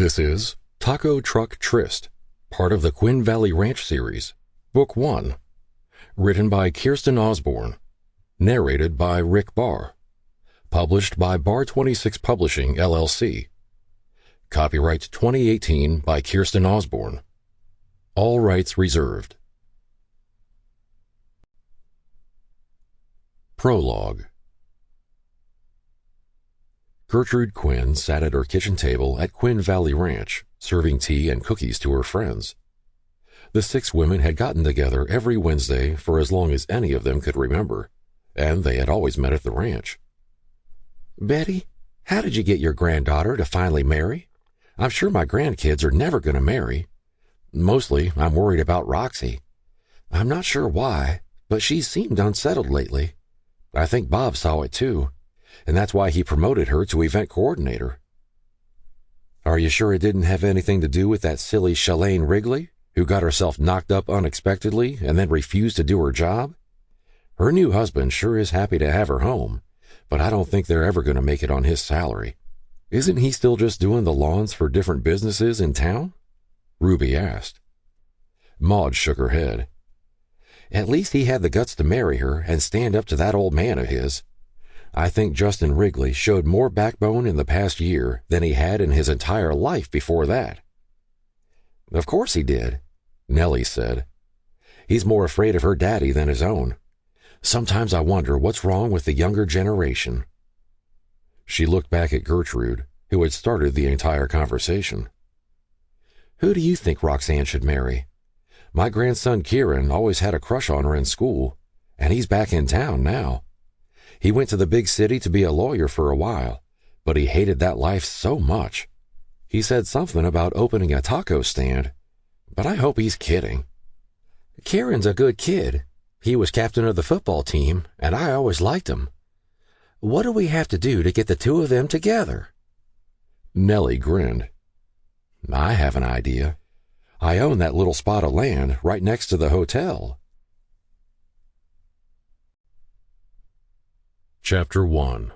This is Taco Truck Tryst, part of the Quinn Valley Ranch series, Book 1, written by Kirsten Osbourne, narrated by Rick Barr, published by Barr 26 Publishing, LLC. Copyright 2018 by Kirsten Osbourne. All rights reserved. Prologue. Gertrude Quinn sat at her kitchen table at Quinn Valley Ranch, serving tea and cookies to her friends. The 6 women had gotten together every Wednesday for as long as any of them could remember, and they had always met at the ranch. "Betty, how did you get your granddaughter to finally marry? I'm sure my grandkids are never going to marry. Mostly, I'm worried about Roxy. I'm not sure why, but she seemed unsettled lately. I think Bob saw it too, and that's why he promoted her to event coordinator." "Are you sure it didn't have anything to do with that silly Shalane Wrigley, who got herself knocked up unexpectedly and then refused to do her job? Her new husband sure is happy to have her home, but I don't think they're ever going to make it on his salary. Isn't he still just doing the lawns for different businesses in town?" Ruby asked. Maud shook her head. "At least he had the guts to marry her and stand up to that old man of his. I think Justin Wrigley showed more backbone in the past year than he had in his entire life before that." "Of course he did," Nellie said. "He's more afraid of her daddy than his own. Sometimes I wonder what's wrong with the younger generation." She looked back at Gertrude, who had started the entire conversation. "Who do you think Roxane should marry? My grandson Ciran always had a crush on her in school, and he's back in town now. He went to the big city to be a lawyer for a while, but he hated that life so much. He said something about opening a taco stand, but I hope he's kidding. Ciran's a good kid. He was captain of the football team, and I always liked him. What do we have to do to get the two of them together?" Nellie grinned. "I have an idea. I own that little spot of land right next to the hotel." Chapter 1.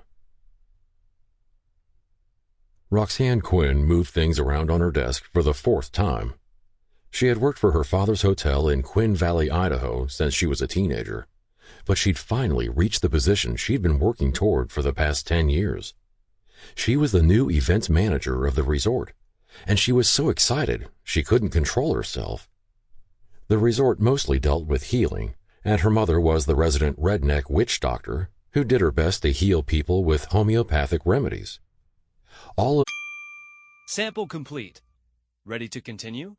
Roxane Quinn moved things around on her desk for the 4th time. She had worked for her father's hotel in Quinn Valley, Idaho, since she was a teenager, but she'd finally reached the position she'd been working toward for the past 10 years. She was the new event manager of the resort, and she was so excited she couldn't control herself. The resort mostly dealt with healing, and her mother was the resident redneck witch doctor who did her best to heal people with homeopathic remedies. Sample complete. Ready to continue?